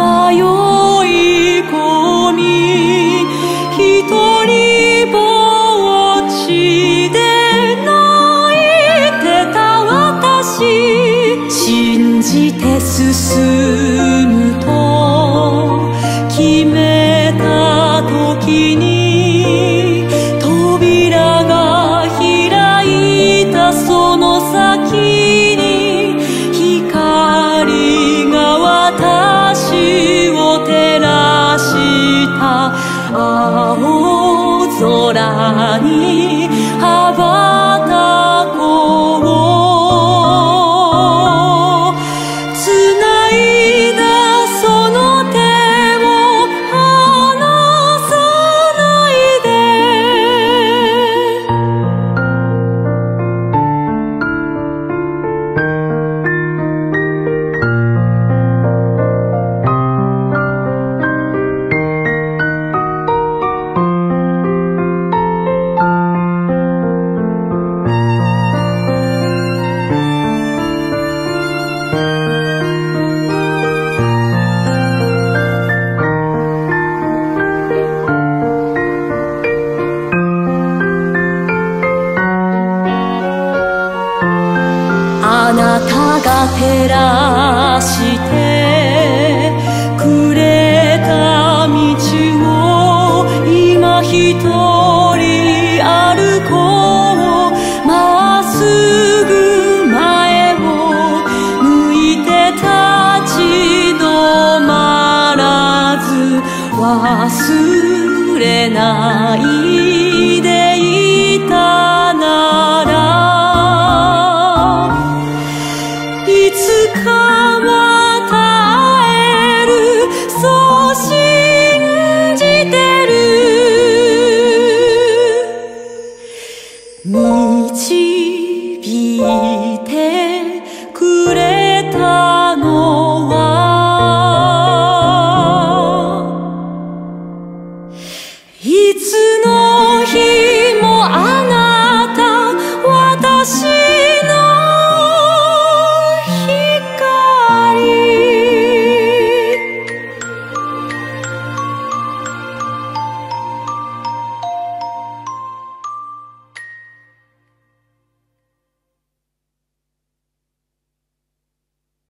迷い込み一人ぼっちで泣いてた私信じて進むと決めた時に扉が開いたその先に光が私を照らした青空に羽ばたこうつないだその手を離さないであなたが照らしてくれた道を今一人歩こうまっすぐ前を向いて立ち止まらず忘れないでいたならいつかまた会えるそう信じてる導いてくれたのはいつの